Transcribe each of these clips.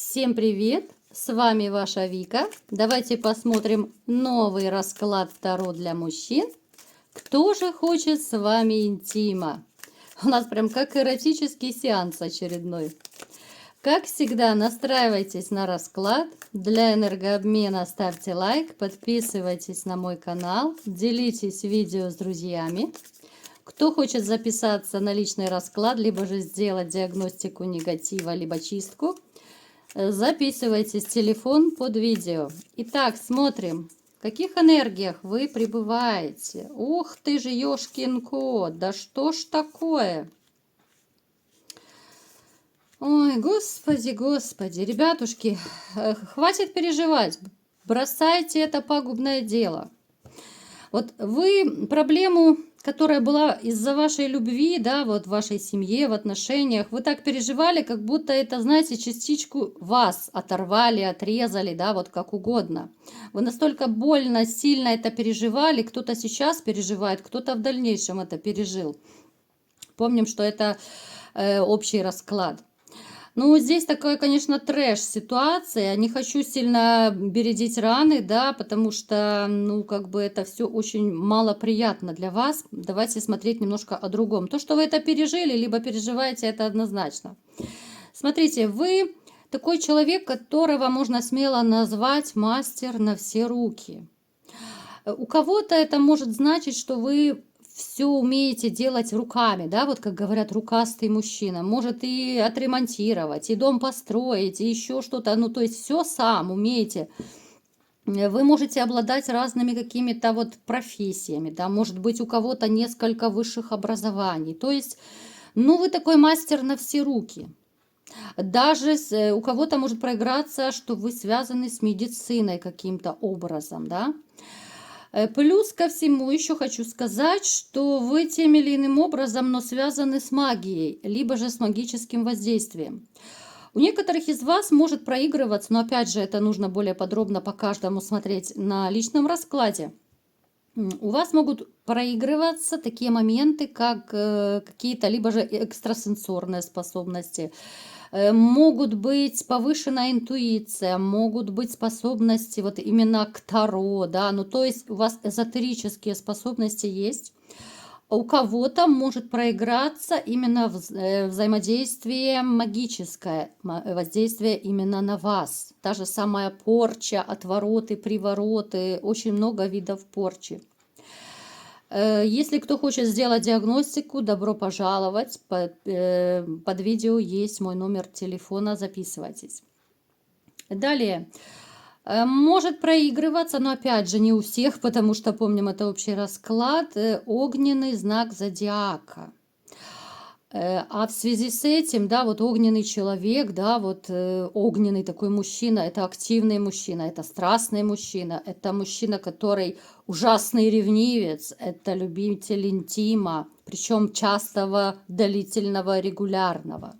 Всем привет! С вами ваша Вика. Давайте посмотрим новый расклад Таро для мужчин. Кто же хочет с вами интима? У нас прям как эротический сеанс очередной. Как всегда, настраивайтесь на расклад. Для энергообмена ставьте лайк, подписывайтесь на мой канал, делитесь видео с друзьями. Кто хочет записаться на личный расклад, либо же сделать диагностику негатива, либо чистку, записывайтесь, телефон под видео. Итак, смотрим, в каких энергиях вы пребываете. Ух ты же, ёшкин кот, да что ж такое? Ой, господи, господи, ребятушки, хватит переживать, бросайте это пагубное дело. Вот вы проблему, которая была из-за вашей любви, да, вот в вашей семье, в отношениях, вы так переживали, как будто это, знаете, частичку вас оторвали, отрезали, да, вот как угодно. Вы настолько больно, сильно это переживали, кто-то сейчас переживает, кто-то в дальнейшем это пережил. Помним, что это общий расклад. Ну, здесь такая, конечно, трэш-ситуация. Не хочу сильно бередить раны, да, потому что, ну, как бы это все очень малоприятно для вас. Давайте смотреть немножко о другом. То, что вы это пережили, либо переживаете, это однозначно. Смотрите, вы такой человек, которого можно смело назвать мастер на все руки. У кого-то это может значить, что вы все умеете делать руками, да, вот как говорят, рукастый мужчина, может и отремонтировать, и дом построить, и еще что-то, ну, то есть все сам умеете. Вы можете обладать разными какими-то вот профессиями, да, может быть, у кого-то несколько высших образований, то есть, ну, вы такой мастер на все руки. Даже у кого-то может проиграться, что вы связаны с медициной каким-то образом, да. Плюс ко всему еще хочу сказать, что вы тем или иным образом, но связаны с магией, либо же с магическим воздействием. У некоторых из вас может проигрываться, но опять же это нужно более подробно по каждому смотреть на личном раскладе. У вас могут проигрываться такие моменты, как какие-то либо же экстрасенсорные способности, могут быть повышенная интуиция, могут быть способности вот именно к Таро, да, ну то есть у вас эзотерические способности есть. У кого-то может проиграться именно взаимодействие магическое, воздействие именно на вас. Та же самая порча, отвороты, привороты, очень много видов порчи. Если кто хочет сделать диагностику, добро пожаловать. Под видео есть мой номер телефона, записывайтесь. Далее. Может проигрываться, но опять же не у всех, потому что, помним, это общий расклад, огненный знак зодиака. А в связи с этим, да, вот огненный человек, да, вот огненный такой мужчина, это активный мужчина, это страстный мужчина, это мужчина, который ужасный ревнивец, это любитель интима, причем частого, длительного, регулярного.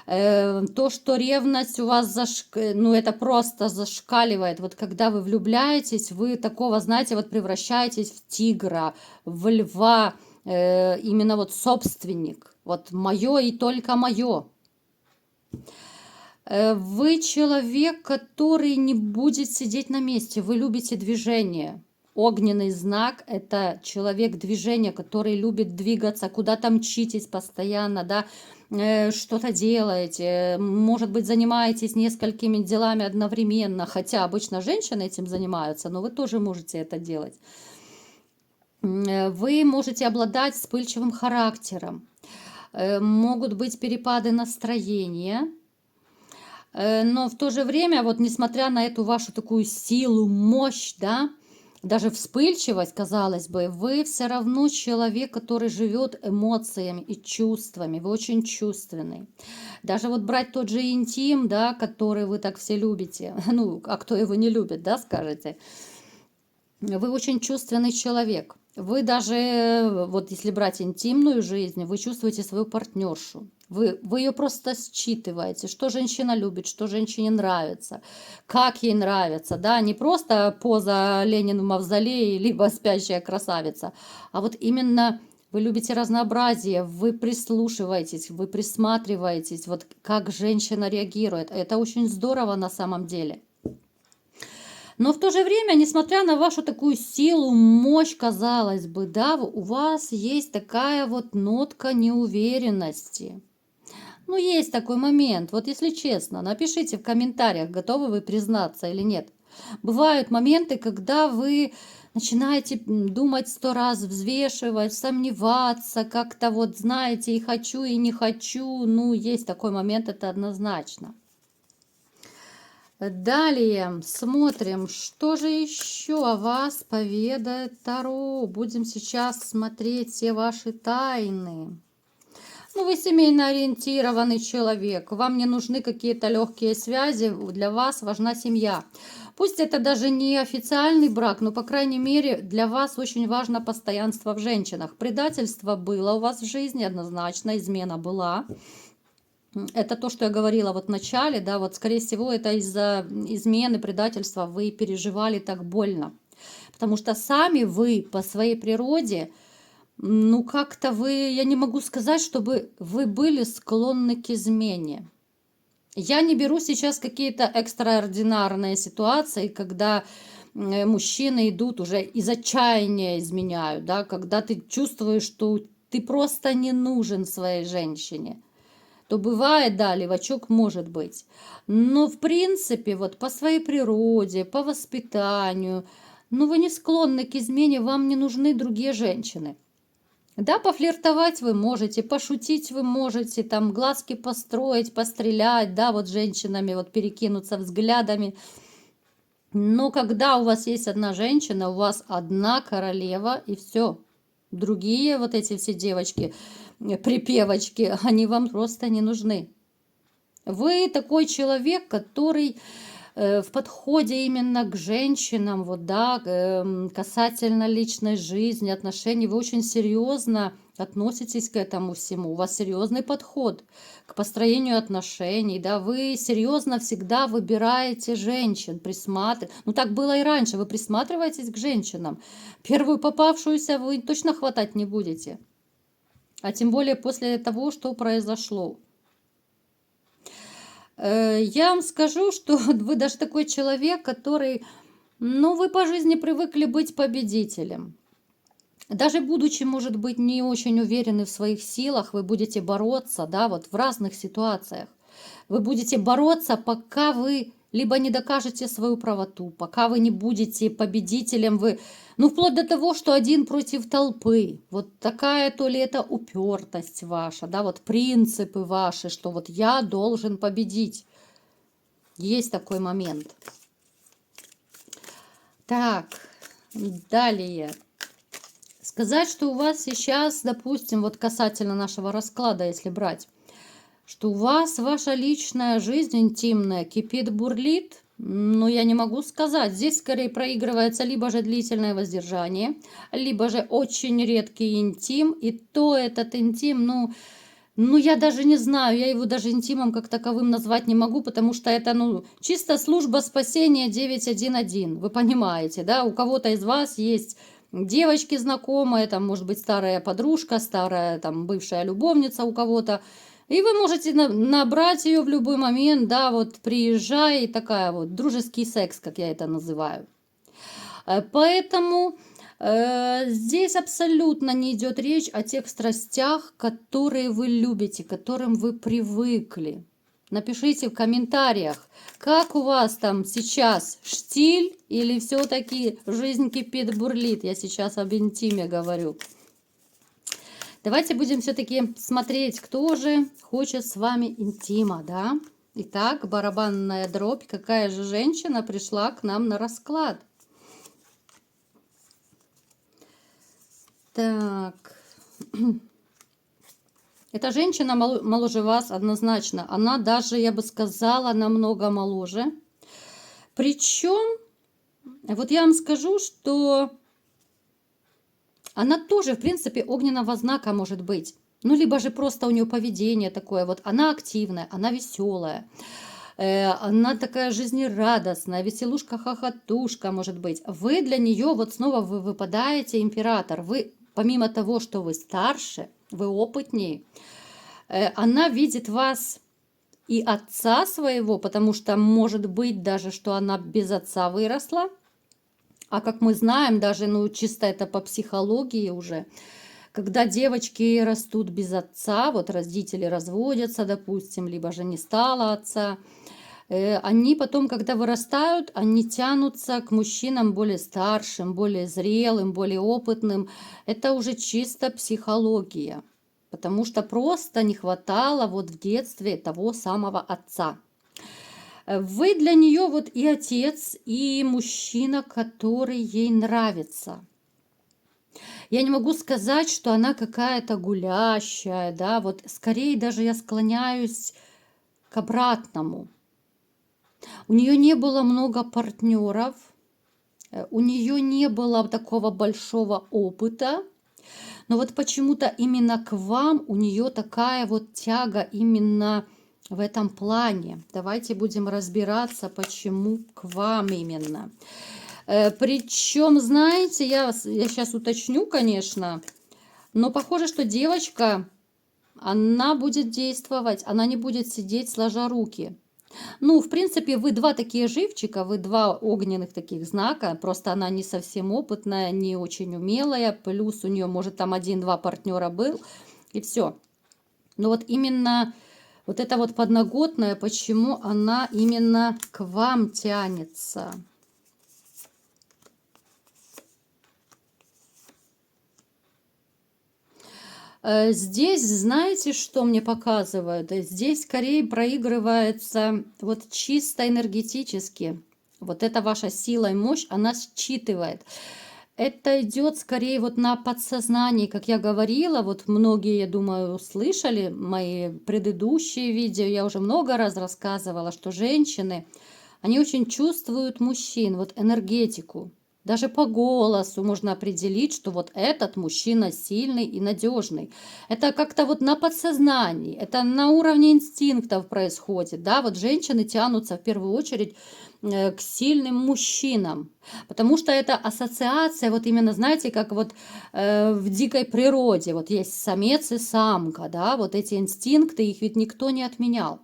То, что ревность у вас, ну, это просто зашкаливает. Вот когда вы влюбляетесь, вы такого, знаете, вот превращаетесь в тигра, в льва, именно вот собственник. Вот мое и только мое. Вы человек, который не будет сидеть на месте. Вы любите движение. Огненный знак – это человек движения, который любит двигаться, куда-то мчитесь постоянно, да, что-то делаете, может быть, занимаетесь несколькими делами одновременно, хотя обычно женщины этим занимаются, но вы тоже можете это делать. Вы можете обладать вспыльчивым характером, могут быть перепады настроения, но в то же время, вот несмотря на эту вашу такую силу, мощь, да, даже вспыльчивость, казалось бы, вы все равно человек, который живет эмоциями и чувствами, вы очень чувственный. Даже вот брать тот же интим, да, который вы так все любите, ну, а кто его не любит, да, скажете, вы очень чувственный человек. Вы даже, вот если брать интимную жизнь, вы чувствуете свою партнершу. Вы ее просто считываете, что женщина любит, что женщине нравится, как ей нравится, да, не просто поза Ленина в мавзолее, либо спящая красавица, а вот именно вы любите разнообразие, вы прислушиваетесь, вы присматриваетесь, вот как женщина реагирует. Это очень здорово на самом деле. Но в то же время, несмотря на вашу такую силу, мощь, казалось бы, да, у вас есть такая вот нотка неуверенности. Ну, есть такой момент. Вот если честно, напишите в комментариях, готовы вы признаться или нет. Бывают моменты, когда вы начинаете думать 100 раз, взвешивать, сомневаться, как-то вот знаете, и хочу, и не хочу. Ну, есть такой момент, это однозначно. Далее смотрим, что же еще о вас поведает Таро. Будем сейчас смотреть все ваши тайны. Ну, вы семейно ориентированный человек, вам не нужны какие-то легкие связи, для вас важна семья. Пусть это даже не официальный брак, но, по крайней мере, для вас очень важно постоянство в женщинах. Предательство было у вас в жизни, однозначно, измена была. Это то, что я говорила вот в начале, да, вот, скорее всего, это из-за измены, предательства вы переживали так больно. Потому что сами вы по своей природе, ну, как-то вы, я не могу сказать, чтобы вы были склонны к измене. Я не беру сейчас какие-то экстраординарные ситуации, когда мужчины идут уже из отчаяния изменяют, да, когда ты чувствуешь, что ты просто не нужен своей женщине. То бывает, да, левачок может быть. Но в принципе, вот по своей природе, по воспитанию, ну вы не склонны к измене, вам не нужны другие женщины. Да, пофлиртовать вы можете, пошутить вы можете, там глазки построить, пострелять, да, вот женщинами вот перекинуться взглядами. Но когда у вас есть одна женщина, у вас одна королева и все. Другие вот эти все девочки, припевочки, они вам просто не нужны. Вы такой человек, который в подходе именно к женщинам, вот, да, касательно личной жизни, отношений, вы очень серьезно относитесь к этому всему. У вас серьезный подход к построению отношений, да, вы серьезно всегда выбираете женщин, ну так было и раньше, вы присматриваетесь к женщинам. Первую попавшуюся вы точно хватать не будете. А тем более после того, что произошло. Я вам скажу, что вы даже такой человек, который, ну, вы по жизни привыкли быть победителем. Даже будучи, может быть, не очень уверены в своих силах, вы будете бороться, да, вот в разных ситуациях. Вы будете бороться, пока вы либо не докажете свою правоту, пока вы не будете победителем, вы, ну, вплоть до того, что один против толпы. Вот такая то ли это упертость ваша, да, вот принципы ваши, что вот я должен победить. Есть такой момент. Так, далее. Сказать, что у вас сейчас, допустим, вот касательно нашего расклада, если брать, что у вас ваша личная жизнь интимная кипит, бурлит, но я не могу сказать. Здесь скорее проигрывается либо же длительное воздержание, либо же очень редкий интим. И то этот интим, ну я даже не знаю, я его даже интимом как таковым назвать не могу, потому что это, ну, чисто служба спасения 911. Вы понимаете, да? У кого-то из вас есть девочки знакомые, там, может быть, старая подружка, старая, там, бывшая любовница у кого-то. И вы можете набрать ее в любой момент, да, вот приезжай, такая вот дружеский секс, как я это называю. Поэтому здесь абсолютно не идет речь о тех страстях, которые вы любите, к которым вы привыкли. Напишите в комментариях, как у вас там сейчас штиль или все-таки жизнь кипит, бурлит. Я сейчас об интиме говорю. Давайте будем все-таки смотреть, кто же хочет с вами интима, да? Итак, барабанная дробь. Какая же женщина пришла к нам на расклад? Так. Эта женщина моложе вас однозначно. Она даже, я бы сказала, намного моложе. Причем, вот я вам скажу, что она тоже, в принципе, огненного знака может быть. Ну, либо же просто у нее поведение такое. Вот она активная, она веселая. Она такая жизнерадостная, веселушка, хохотушка, может быть. Вы для нее, вот снова вы выпадаете император. Вы помимо того, что вы старше, вы опытнее, она видит вас и отца своего, потому что может быть даже, что она без отца выросла. А как мы знаем, даже, ну, чисто это по психологии уже, когда девочки растут без отца, вот родители разводятся, допустим, либо же не стало отца, они потом, когда вырастают, они тянутся к мужчинам более старшим, более зрелым, более опытным. Это уже чисто психология, потому что просто не хватало вот в детстве того самого отца. Вы для нее вот и отец, и мужчина, который ей нравится. Я не могу сказать, что она какая-то гулящая, да, вот скорее даже я склоняюсь к обратному. У нее не было много партнеров, у нее не было такого большого опыта, но вот почему-то именно к вам у нее такая вот тяга именно в этом плане. Давайте будем разбираться, почему к вам именно. Причем, знаете, я сейчас уточню, конечно, но похоже, что девочка, она будет действовать, она не будет сидеть сложа руки. Ну, в принципе, вы два такие живчика, вы два огненных таких знака, просто она не совсем опытная, не очень умелая, плюс у нее, может, там один-два партнера был, и все. Но вот именно вот это вот подноготное, почему она именно к вам тянется. Здесь, знаете, что мне показывают? Здесь скорее проигрывается вот чисто энергетически. Вот эта ваша сила и мощь, она считывает. Это идет скорее вот на подсознании, как я говорила, вот многие, я думаю, слышали мои предыдущие видео, я уже много раз рассказывала, что женщины, они очень чувствуют мужчин, вот энергетику. Даже по голосу можно определить, что вот этот мужчина сильный и надежный. Это как-то вот на подсознании, это на уровне инстинктов происходит. Да? Вот женщины тянутся в первую очередь к сильным мужчинам, потому что это ассоциация, вот именно, знаете, как вот в дикой природе, вот есть самец и самка, да, вот эти инстинкты, их ведь никто не отменял.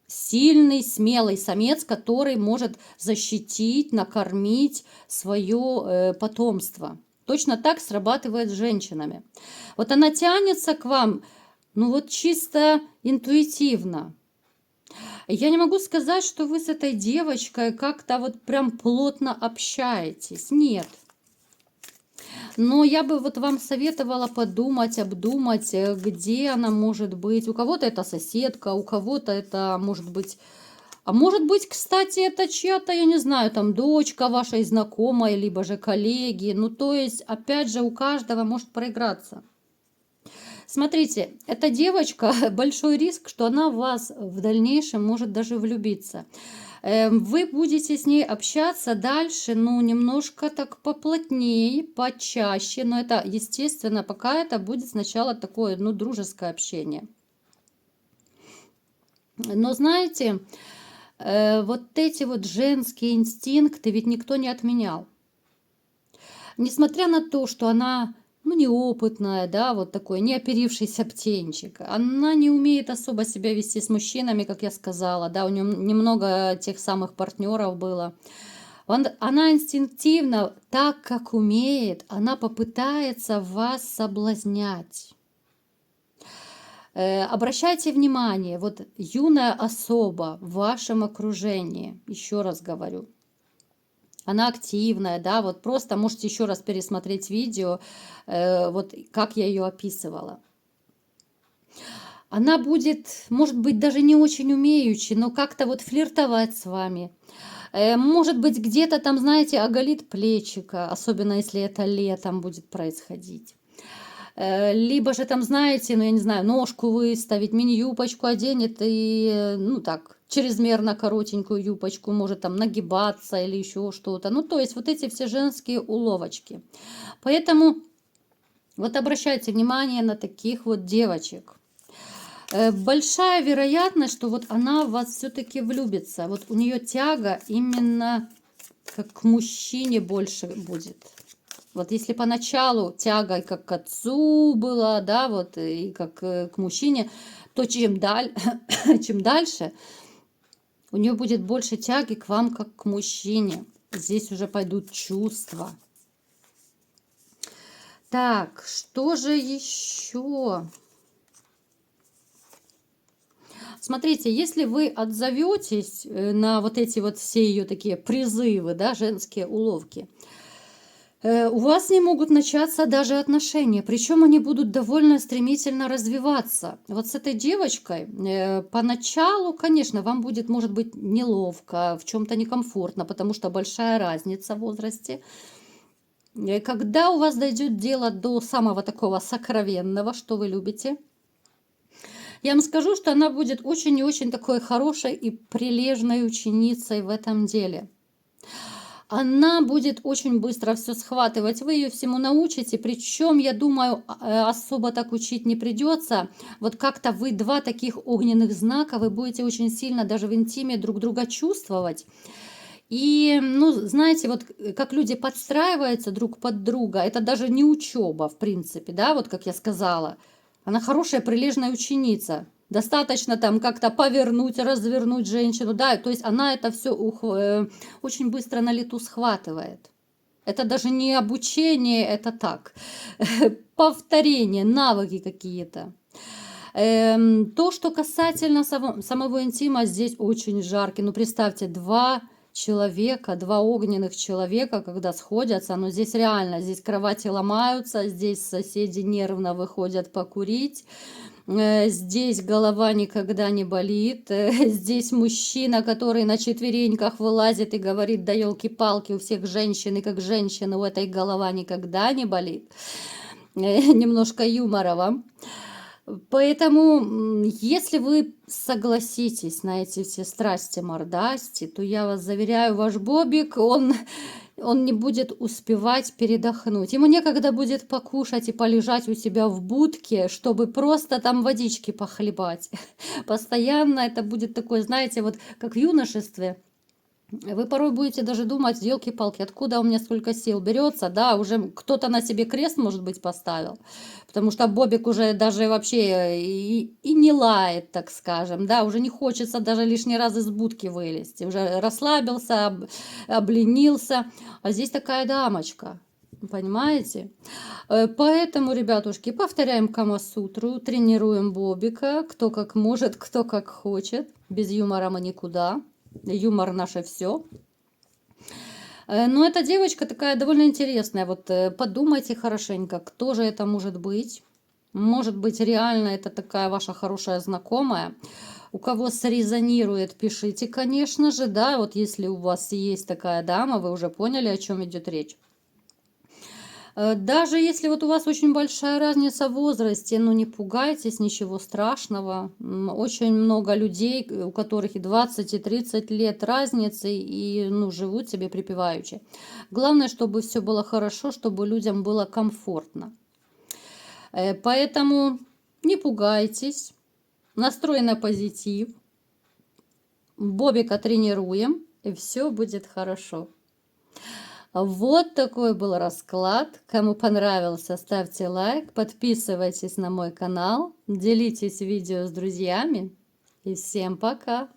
Сильный, смелый самец, который может защитить, накормить свое потомство. Точно так срабатывает с женщинами. Вот она тянется к вам, ну вот чисто интуитивно. Я не могу сказать, что вы с этой девочкой как-то вот прям плотно общаетесь. Нет. Но я бы вот вам советовала подумать, обдумать, где она может быть. У кого-то это соседка, у кого-то это может быть... А может быть, кстати, это чья-то, я не знаю, там дочка вашей знакомой, либо же коллеги. Ну, то есть, опять же, у каждого может проиграться. Смотрите, эта девочка, большой риск, что она в вас в дальнейшем может даже влюбиться. Вы будете с ней общаться дальше, ну, немножко так поплотнее, почаще, но это, естественно, пока это будет сначала такое, ну, дружеское общение. Но знаете, вот эти вот женские инстинкты ведь никто не отменял. Несмотря на то, что она, ну, неопытная, да, вот такой неоперившийся птенчик, она не умеет особо себя вести с мужчинами, как я сказала, да, у нее немного тех самых партнеров было. Она инстинктивно, так как умеет, она попытается вас соблазнять. Обращайте внимание, вот юная особа в вашем окружении, еще раз говорю, она активная, да, вот просто можете еще раз пересмотреть видео, вот как я ее описывала. Она будет, может быть, даже не очень умеющей, но как-то вот флиртовать с вами. Может быть, где-то там, знаете, оголит плечика, особенно если это летом будет происходить. Либо же там, знаете, ну, я не знаю, ножку выставить, мини-юбочку оденет и, ну, так, чрезмерно коротенькую юбочку, может там нагибаться или еще что-то. Ну, то есть вот эти все женские уловочки. Поэтому вот обращайте внимание на таких вот девочек. Большая вероятность, что вот она в вас все-таки влюбится. Вот у нее тяга именно как к мужчине больше будет. Вот если поначалу тяга как к отцу была, да, вот, и как к мужчине, то чем дальше, у нее будет больше тяги к вам как к мужчине. Здесь уже пойдут чувства. Так, что же еще? Смотрите, если вы отзоветесь на вот эти вот все ее такие призывы, да, женские уловки, у вас не могут начаться даже отношения, причем они будут довольно стремительно развиваться. Вот с этой девочкой поначалу, конечно, вам будет, может быть, неловко, в чем-то некомфортно, потому что большая разница в возрасте. Когда у вас дойдет дело до самого такого сокровенного, что вы любите, я вам скажу, что она будет очень и очень такой хорошей и прилежной ученицей в этом деле. Она будет очень быстро все схватывать, вы ее всему научите, причем, я думаю, особо так учить не придется. Вот как-то вы два таких огненных знака, вы будете очень сильно даже в интиме друг друга чувствовать. И, ну, знаете, вот как люди подстраиваются друг под друга, это даже не учеба, в принципе, да, вот как я сказала. Она хорошая, прилежная ученица. Достаточно там как-то повернуть, развернуть женщину, да, то есть она это все очень быстро на лету схватывает. Это даже не обучение, это так, повторение, навыки какие-то. То, что касательно самого интима, здесь очень жаркий. Ну, представьте, два человека, два огненных человека, когда сходятся, но здесь реально, здесь кровати ломаются, здесь соседи нервно выходят покурить, здесь голова никогда не болит, здесь мужчина, который на четвереньках вылазит и говорит, да елки-палки, у всех женщины, как женщины, у этой голова никогда не болит. Немножко юмора вам. Поэтому, если вы согласитесь на эти все страсти-мордасти, то я вас заверяю, ваш Бобик, он не будет успевать передохнуть. Ему некогда будет покушать и полежать у себя в будке, чтобы просто там водички похлебать. Постоянно это будет такое, знаете, вот как в юношестве. Вы порой будете даже думать, елки-палки, откуда у меня столько сил берется, да, уже кто-то на себе крест, может быть, поставил, потому что Бобик уже даже вообще и не лает, так скажем, да, уже не хочется даже лишний раз из будки вылезти, уже расслабился, обленился, а здесь такая дамочка, понимаете? Поэтому, ребятушки, повторяем Камасутру, тренируем Бобика, кто как может, кто как хочет, без юмора мы никуда. Юмор наше все. Но эта девочка такая довольно интересная. Вот подумайте хорошенько, кто же это может быть. Может быть, реально это такая ваша хорошая знакомая. У кого срезонирует, пишите, конечно же, да. Вот если у вас есть такая дама, вы уже поняли, о чем идет речь. Даже если вот у вас очень большая разница в возрасте, ну не пугайтесь, ничего страшного. Очень много людей, у которых и 20, и 30 лет разницы, и ну, живут себе припеваючи. Главное, чтобы все было хорошо, чтобы людям было комфортно. Поэтому не пугайтесь, настрой на позитив, Бобика тренируем, и все будет хорошо. Вот такой был расклад. Кому понравился, ставьте лайк, подписывайтесь на мой канал, делитесь видео с друзьями. И всем пока!